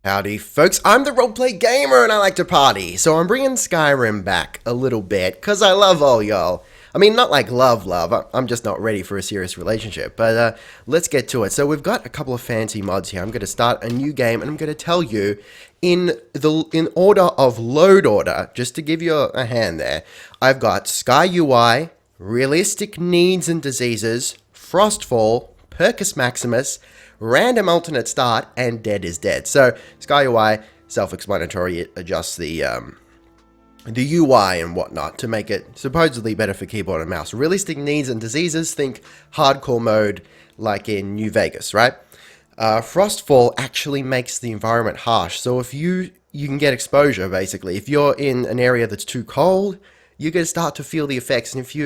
Howdy folks, I'm the Roleplay Gamer and I like to party, so I'm bringing Skyrim back a little bit, cause I love all y'all. I mean, not like love, I'm just not ready for a serious relationship, but let's get to it. So we've got a couple of fancy mods here. I'm going to start a new game and I'm going to tell you in order of load order, just to give you a hand there. I've got Sky UI, Realistic Needs and Diseases, Frostfall, Percus Maximus, Random Alternate Start, and Dead is Dead. So, Sky UI, self-explanatory, it adjusts the UI and whatnot to make it supposedly better for keyboard and mouse. Realistic Needs and Diseases, think hardcore mode like in New Vegas, right? Frostfall actually makes the environment harsh, so if you can get exposure, basically. If you're in an area that's too cold, you're going to start to feel the effects, and if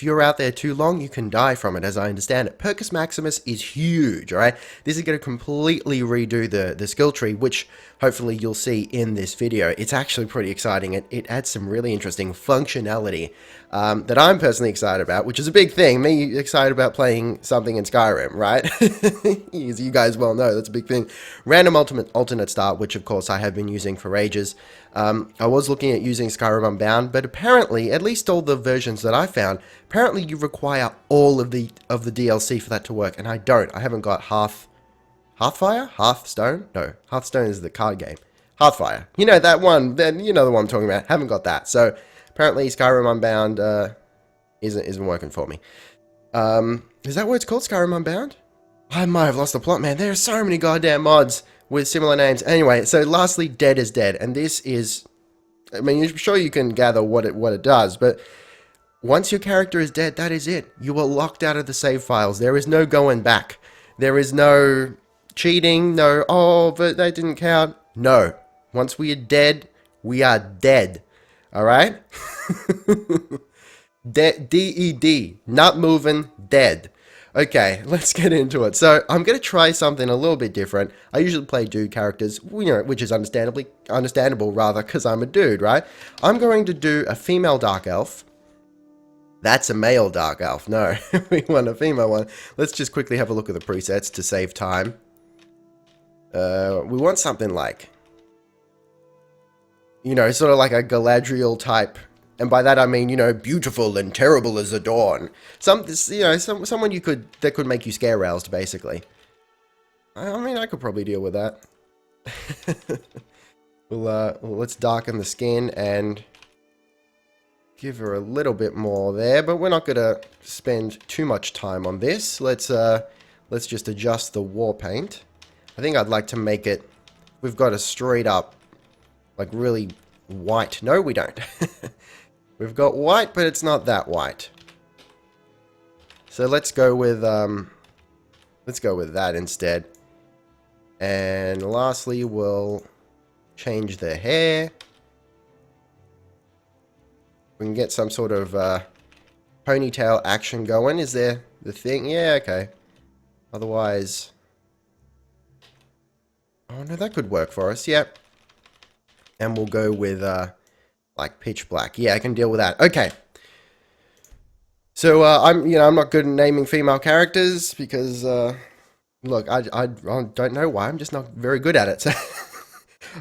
you're out there too long, you can die from it, as I understand it. Percus Maximus is huge, alright? This is going to completely redo the skill tree, which hopefully you'll see in this video. It's actually pretty exciting. It adds some really interesting functionality that I'm personally excited about, which is a big thing. Me excited about playing something in Skyrim, right? As you guys well know, that's a big thing. Random alternate start, which of course I have been using for ages. I was looking at using Skyrim Unbound, but apparently, at least all the versions that I found, apparently you require all of the DLC for that to work, and I don't. I haven't got Hearthfire? Hearthstone? No, Hearthstone is the card game. Hearthfire. You know that one, then you know the one I'm talking about. Haven't got that. So apparently Skyrim Unbound isn't working for me. Is that what it's called? Skyrim Unbound? I might have lost the plot, man. There are so many goddamn mods with similar names. Anyway, so lastly, Dead is Dead, and this is, I mean, I'm sure you can gather what it does, but once your character is dead, that is it. You are locked out of the save files. There is no going back. There is no cheating, no, oh, but that didn't count. No. Once we are dead, we are dead. Alright? D-E-D. Not moving, dead. Okay, let's get into it. So, I'm going to try something a little bit different. I usually play dude characters, you know, which is understandable rather, because I'm a dude, right? I'm going to do a female dark elf. That's a male dark elf. No, we want a female one. Let's just quickly have a look at the presets to save time. We want something like, you know, sort of like a Galadriel type. And by that I mean, you know, beautiful and terrible as the dawn. Someone that could make you scare roused, basically. I mean, I could probably deal with that. Well, let's darken the skin and give her a little bit more there, but we're not gonna spend too much time on this. Let's just adjust the war paint. I think I'd like to make it, we've got a straight up, like really white. No, we don't. We've got white, but it's not that white. So let's go with that instead. And lastly, we'll change the hair. We can get some sort of ponytail action going. Is there the thing? Yeah, okay. Otherwise, oh no, that could work for us. Yep. And we'll go with like pitch black. Yeah, I can deal with that. Okay. So I'm not good at naming female characters because look, I don't know why. I'm just not very good at it. So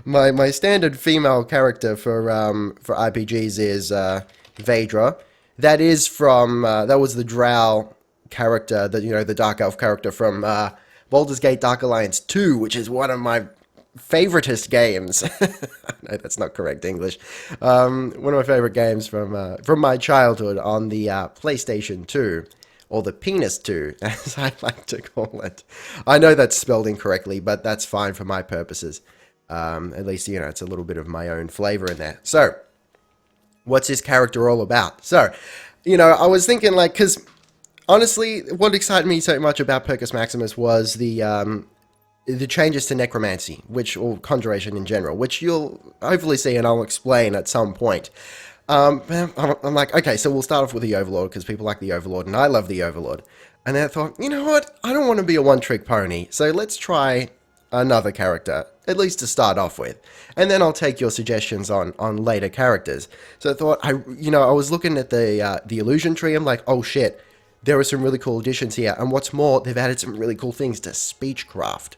my standard female character for RPGs is Vaedra. That is from that was the Drow character, that, you know, the Dark Elf character from Baldur's Gate Dark Alliance 2, which is one of my favoritist games. No, that's not correct English. One of my favorite games from my childhood on the PlayStation 2, or the Penis 2, as I like to call it. I know that's spelled incorrectly, but that's fine for my purposes. At least, you know, it's a little bit of my own flavor in there. So, what's this character all about? So, you know, I was thinking, like, because honestly, what excited me so much about Percus Maximus was the changes to necromancy, or conjuration in general, which you'll hopefully see and I'll explain at some point. I'm like, okay, so we'll start off with the Overlord, because people like the Overlord, and I love the Overlord. And then I thought, you know what, I don't want to be a one-trick pony, so let's try another character, at least to start off with. And then I'll take your suggestions on later characters. So I thought, I was looking at the illusion tree, I'm like, oh shit, there are some really cool additions here. And what's more, they've added some really cool things to speechcraft.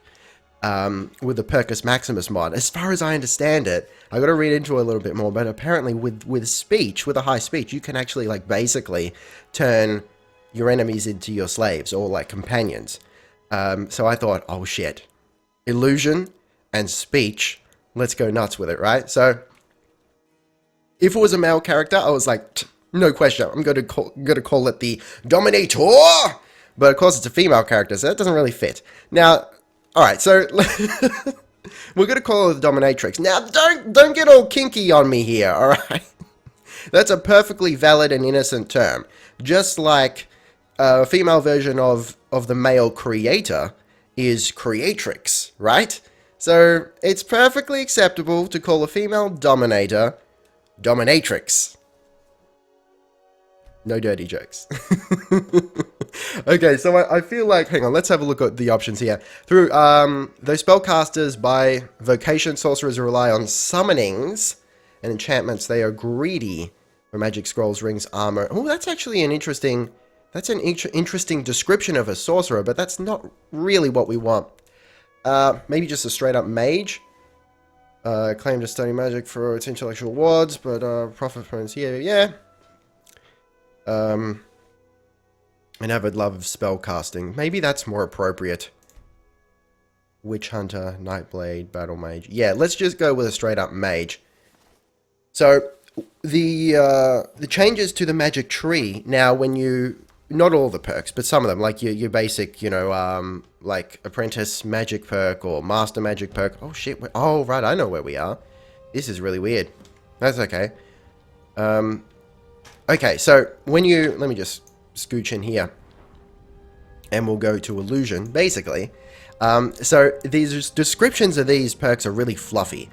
with the Percus Maximus mod. As far as I understand it, I got to read into it a little bit more, but apparently with speech, with a high speech, you can actually like basically turn your enemies into your slaves or like companions. So I thought, oh shit, illusion and speech, let's go nuts with it, right? So if it was a male character, I was like, no question, I'm going to call it the Dominator. But of course, it's a female character, so that doesn't really fit. Now, all right, so we're going to call her the Dominatrix. Now, don't get all kinky on me here, all right? That's a perfectly valid and innocent term. Just like a female version of the male creator is creatrix, right? So it's perfectly acceptable to call a female dominator dominatrix. No dirty jokes. Okay, so I feel like, hang on, let's have a look at the options here. Through those spellcasters by vocation, sorcerers rely on summonings and enchantments. They are greedy for magic scrolls, rings, armor. Oh, that's actually an interesting, interesting description of a sorcerer, but that's not really what we want. Maybe just a straight up mage. Claim to study magic for its intellectual awards, but profit from its yeah. An avid love of spell casting. Maybe that's more appropriate. Witch Hunter, Nightblade, Battle Mage. Yeah, let's just go with a straight up mage. So the changes to the magic tree now, when you, not all the perks, but some of them, like your basic, you know, like apprentice magic perk or master magic perk. Oh shit! Oh right, I know where we are. This is really weird. That's okay. Okay, so when you, let me just scooch in here, and we'll go to illusion, basically. So these descriptions of these perks are really fluffy.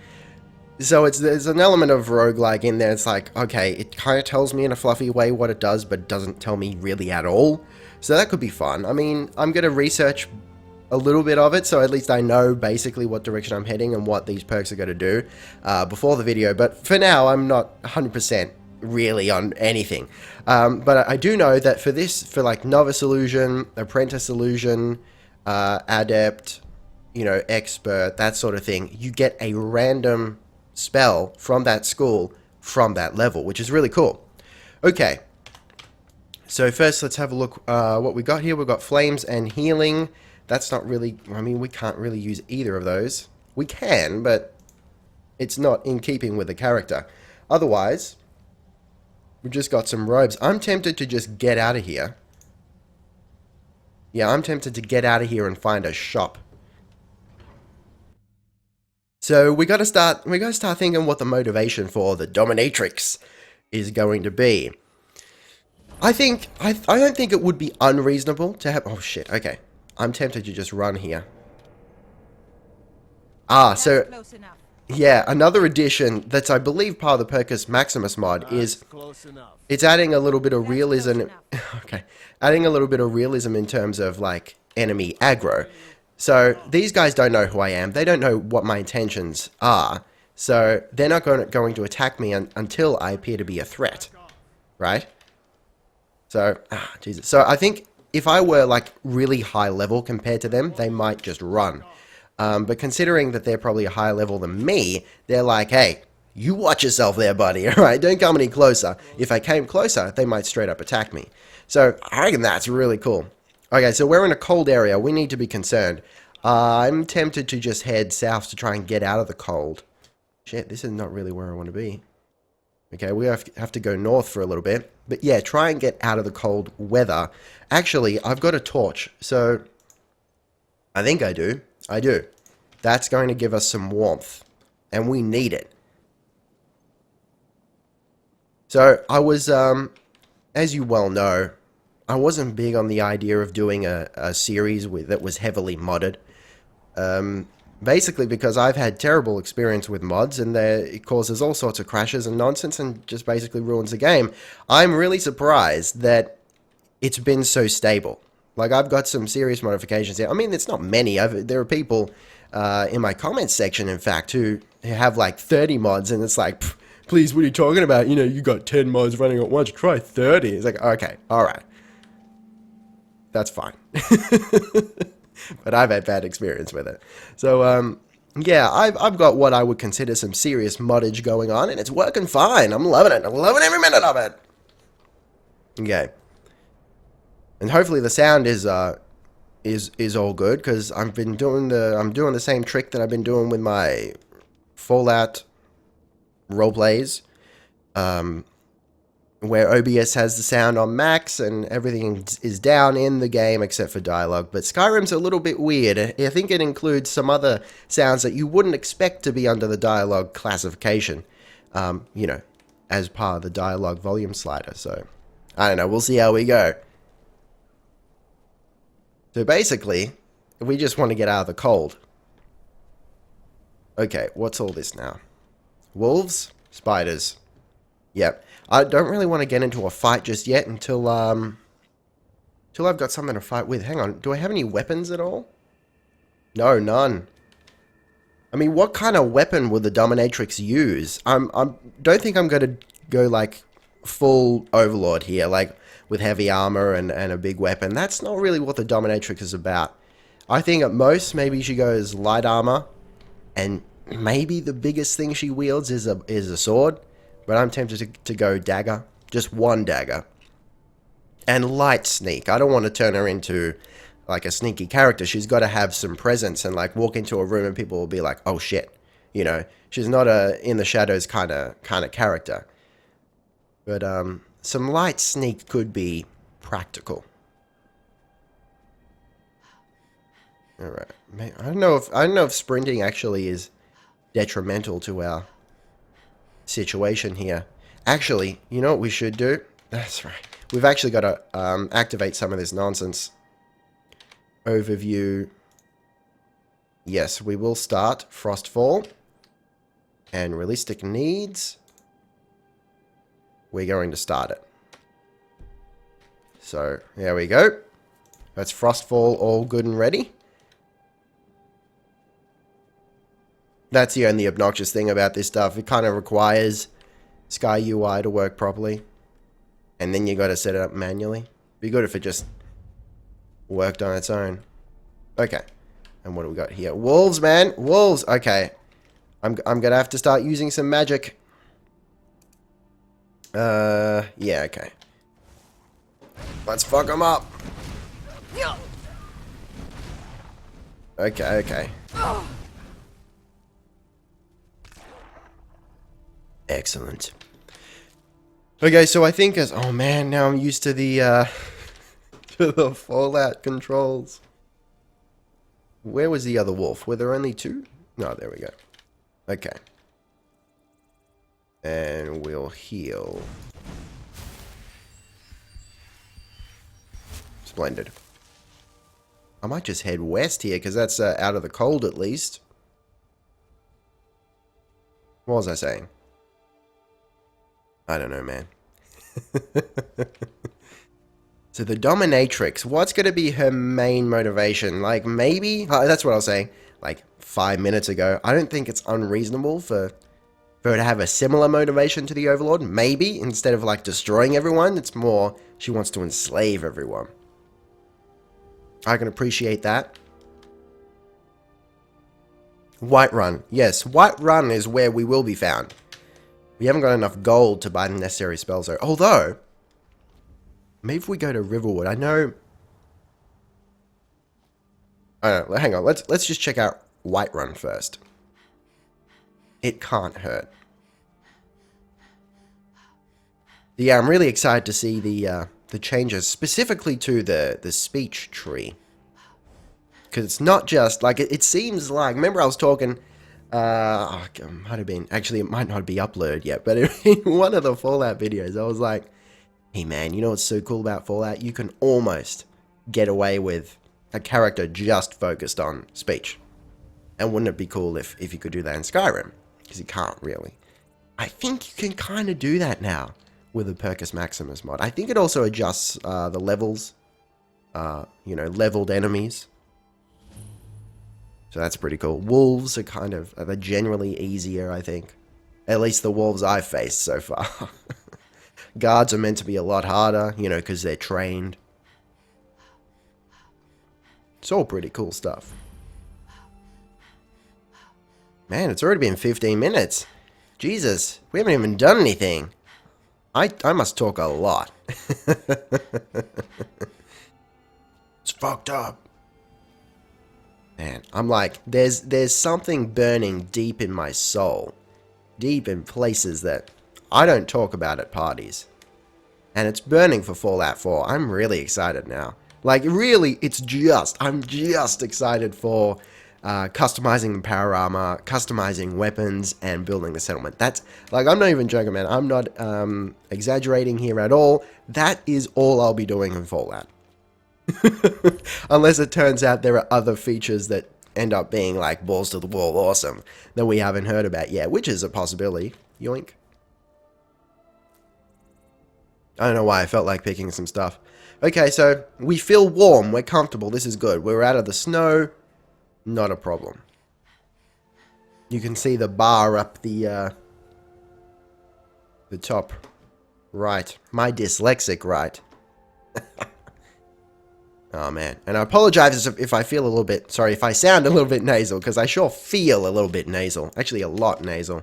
So there's an element of roguelike in there. It's like, okay, it kind of tells me in a fluffy way what it does, but doesn't tell me really at all. So that could be fun. I mean, I'm going to research a little bit of it, so at least I know basically what direction I'm heading and what these perks are going to do before the video. But for now, I'm not 100% really on anything. But I do know that for this, for like Novice Illusion, Apprentice Illusion, Adept, you know, Expert, that sort of thing, you get a random spell from that school, from that level, which is really cool. Okay, so first let's have a look what we got here. We've got Flames and Healing. That's not really, I mean, we can't really use either of those. We can, but it's not in keeping with the character. Otherwise, we've just got some robes. I'm tempted to just get out of here. Yeah, I'm tempted to get out of here and find a shop. So we gotta start thinking what the motivation for the Dominatrix is going to be. I don't think it would be unreasonable to have, oh shit, okay. I'm tempted to just run here. So yeah, another addition that's, I believe, part of the Percus Maximus mod is it's adding a little bit of realism. Okay, adding a little bit of realism in terms of like enemy aggro. So these guys don't know who I am. They don't know what my intentions are. So they're not going to attack me until I appear to be a threat, right? So, Jesus. So I think if I were like really high level compared to them, they might just run. But considering that they're probably a higher level than me, they're like, hey, you watch yourself there, buddy, all right? Don't come any closer. If I came closer, they might straight up attack me. So I reckon that's really cool. Okay, so we're in a cold area. We need to be concerned. I'm tempted to just head south to try and get out of the cold. Shit, this is not really where I want to be. Okay, we have to go north for a little bit. But yeah, try and get out of the cold weather. Actually, I've got a torch. So I think I do. I do. That's going to give us some warmth. And we need it. So I was, as you well know, I wasn't big on the idea of doing a series that was heavily modded. Basically because I've had terrible experience with mods and it causes all sorts of crashes and nonsense and just basically ruins the game. I'm really surprised that it's been so stable. Like, I've got some serious modifications here. I mean, it's not many. There are people in my comments section, in fact, who have like 30 mods, and it's like, please, what are you talking about? You know, you got 10 mods running at once. Try 30. It's like, okay, all right. That's fine. but I've had bad experience with it. So, yeah, I've got what I would consider some serious moddage going on, and it's working fine. I'm loving it. I'm loving every minute of it. Okay. And hopefully the sound is all good, because I'm doing the same trick that I've been doing with my Fallout roleplays, where OBS has the sound on max and everything is down in the game except for dialogue. But Skyrim's a little bit weird. I think it includes some other sounds that you wouldn't expect to be under the dialogue classification, you know, as part of the dialogue volume slider. So, I don't know. We'll see how we go. So basically, we just want to get out of the cold. Okay, what's all this now? Wolves? Spiders. Yep. I don't really want to get into a fight just yet until I've got something to fight with. Hang on, do I have any weapons at all? No, none. I mean, what kind of weapon would the Dominatrix use? Don't think I'm going to go like full Overlord here, like with heavy armor and a big weapon. That's not really what the Dominatrix is about. I think at most, maybe she goes light armor, and maybe the biggest thing she wields is a sword. But I'm tempted to go dagger. Just one dagger. And light sneak. I don't want to turn her into like a sneaky character. She's got to have some presence and like walk into a room and people will be like, oh shit. You know, she's not a in the shadows kind of character. But some light sneak could be practical. Alright. I don't know if sprinting actually is detrimental to our situation here. Actually, you know what we should do? That's right. We've actually got to activate some of this nonsense. Overview. Yes, we will start Frostfall. And realistic needs. We're going to start it. So, there we go. That's Frostfall all good and ready. That's the only obnoxious thing about this stuff. It kind of requires Sky UI to work properly. And then you got to set it up manually. Be good if it just worked on its own. Okay. And what do we got here? Wolves, man. Wolves. Okay. I'm going to have to start using some magic. Yeah, okay. Let's fuck them up. Okay, okay. Excellent. Okay, so I think as... Oh man, now I'm used to the to the Fallout controls. Where was the other wolf? Were there only two? No, there we go. Okay. And we'll heal. Splendid. I might just head west here, because that's out of the cold at least. What was I saying? I don't know, man. So the Dominatrix, what's going to be her main motivation? Like, maybe... that's what I was saying, like, 5 minutes ago. I don't think it's unreasonable for her to have a similar motivation to the Overlord. Maybe, instead of, like, destroying everyone, it's more she wants to enslave everyone. I can appreciate that. Whiterun. Yes, Whiterun is where we will be found. We haven't got enough gold to buy the necessary spells though. Although, maybe if we go to Riverwood, I know... I don't know, hang on, let's just check out Whiterun first. It can't hurt. Yeah, I'm really excited to see the changes, specifically to the speech tree. Because it's not just, like, it seems like... Remember I was talking... it might have been... Actually, it might not be uploaded yet, but in one of the Fallout videos, I was like, hey man, you know what's so cool about Fallout? You can almost get away with a character just focused on speech. And wouldn't it be cool if you could do that in Skyrim? Because you can't really. I think you can kind of do that now with the Percus Maximus mod. I think it also adjusts the levels, you know, leveled enemies. So that's pretty cool. Wolves are kind of, they're generally easier, I think. At least the wolves I've faced so far. Guards are meant to be a lot harder, you know, because they're trained. It's all pretty cool stuff. Man, it's already been 15 minutes. Jesus, we haven't even done anything. I must talk a lot. It's fucked up. Man, I'm like, there's something burning deep in my soul. Deep in places that I don't talk about at parties. And it's burning for Fallout 4. I'm really excited now. Like, really, I'm just excited for customizing the power armor, customizing weapons, and building the settlement. That's, like, I'm not even joking, man. I'm not exaggerating here at all. That is all I'll be doing in Fallout. Unless it turns out there are other features that end up being, like, balls to the wall awesome that we haven't heard about yet, which is a possibility. Yoink. I don't know why I felt like picking some stuff. Okay, so we feel warm. We're comfortable. This is good. We're out of the snow. Not a problem. You can see the bar up the top right. My dyslexic right. Oh, man. And I apologize if I feel a little bit... Sorry, if I sound a little bit nasal, because I sure feel a little bit nasal. Actually, a lot nasal.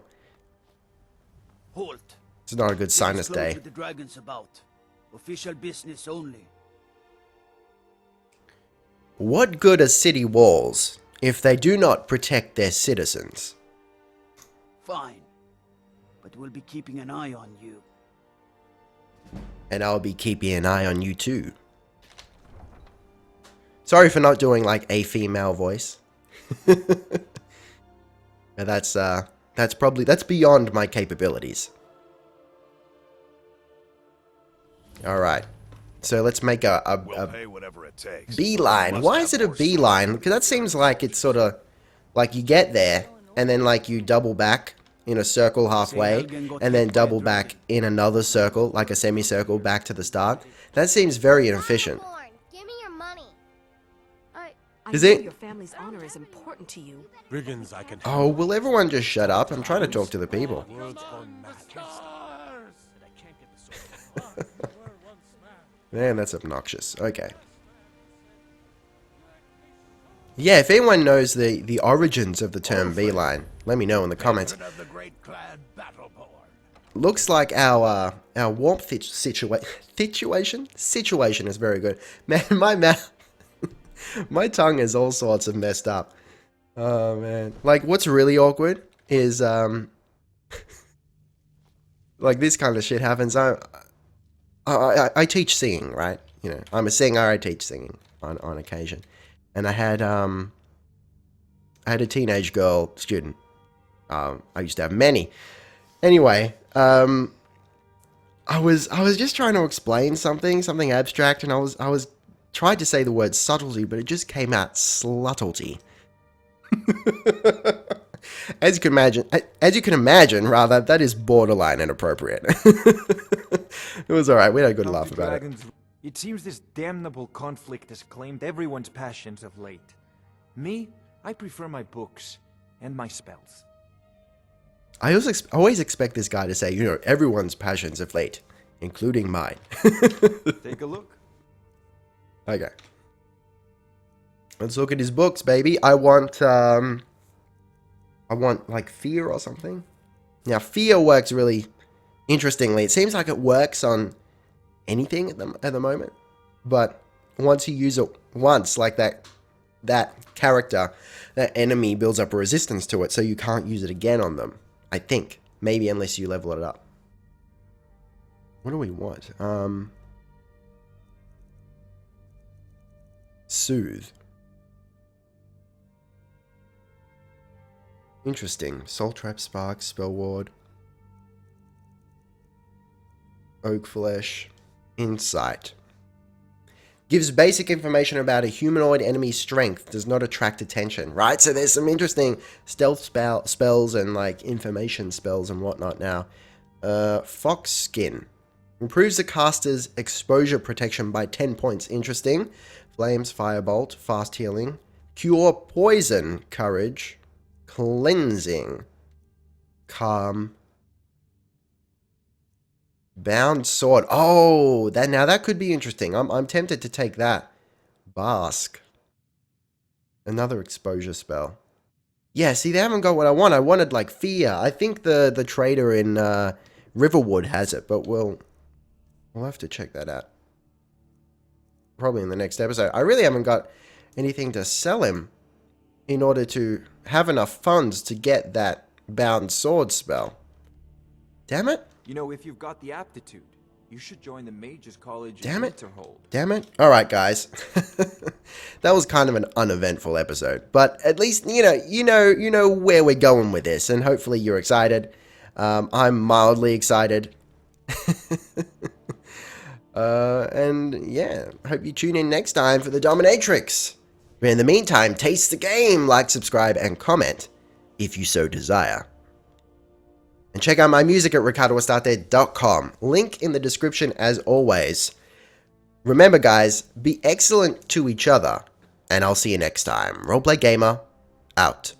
Halt. It's not a good sinus day. The dragons about. Official business only. What good are city walls if they do not protect their citizens? Fine. But we'll be keeping an eye on you. And I'll be keeping an eye on you too. Sorry for not doing like a female voice. That's beyond my capabilities. Alright. So let's make a beeline. Why is it a beeline? Because that seems like it's sort of like you get there and then like you double back in a circle halfway and then double back in another circle, like a semicircle back to the start. That seems very inefficient. Give me your money. Is it? Your family's honor is important to you. Brigands, I can. Oh, will everyone just shut up? I'm trying to talk to the people. Man, that's obnoxious. Okay. Yeah, if anyone knows the origins of the term beeline, let me know in the comments. Looks like our warmth situation is very good. Man, my mouth, my tongue is all sorts of messed up. Oh man, like what's really awkward is like this kind of shit happens. I teach singing, right? You know, I'm a singer. I teach singing on occasion, and I had a teenage girl student. I used to have many. Anyway, I was just trying to explain something abstract, and I was tried to say the word subtlety, but it just came out sluttlety. As you can imagine, rather, that is borderline inappropriate. It was alright, we had a good laugh about it. It seems this damnable conflict has claimed everyone's passions of late. Me, I prefer my books and my spells. I always expect this guy to say, you know, everyone's passions of late, including mine. Take a look. Okay. Let's look at his books, baby. I want like fear or something. Now, fear works really interestingly. It seems like it works on anything at the moment, but once you use it once, like that character, that enemy builds up a resistance to it, so you can't use it again on them. I think maybe unless you level it up. What do we want? Soothe. Interesting. Soul Trap, Spark, Spell Ward, Oak Flesh, Insight. Gives basic information about a humanoid enemy's strength. Does not attract attention. Right? So there's some interesting stealth spells and like information spells and whatnot now. Fox Skin. Improves the caster's exposure protection by 10 points. Interesting. Flames, Firebolt, Fast Healing. Cure Poison, Courage. Cleansing. Calm. Bound Sword. Oh, now that could be interesting. I'm tempted to take that. Bask. Another exposure spell. Yeah, see, they haven't got what I want. I wanted, like, fear. I think the trader in Riverwood has it, but we'll have to check that out. Probably in the next episode. I really haven't got anything to sell him in order to have enough funds to get that bound sword spell. Damn it. You know, if you've got the aptitude, you should join the Mages College Damn in it. Winterhold. Damn it. All right, guys. That was kind of an uneventful episode, but at least you know where we're going with this, and hopefully you're excited. I'm mildly excited. And yeah, hope you tune in next time for the Dominatrix. But in the meantime, taste the game, like, subscribe, and comment if you so desire. And check out my music at ricardoastarte.com. Link in the description as always. Remember, guys, be excellent to each other, and I'll see you next time. Roleplay Gamer, out.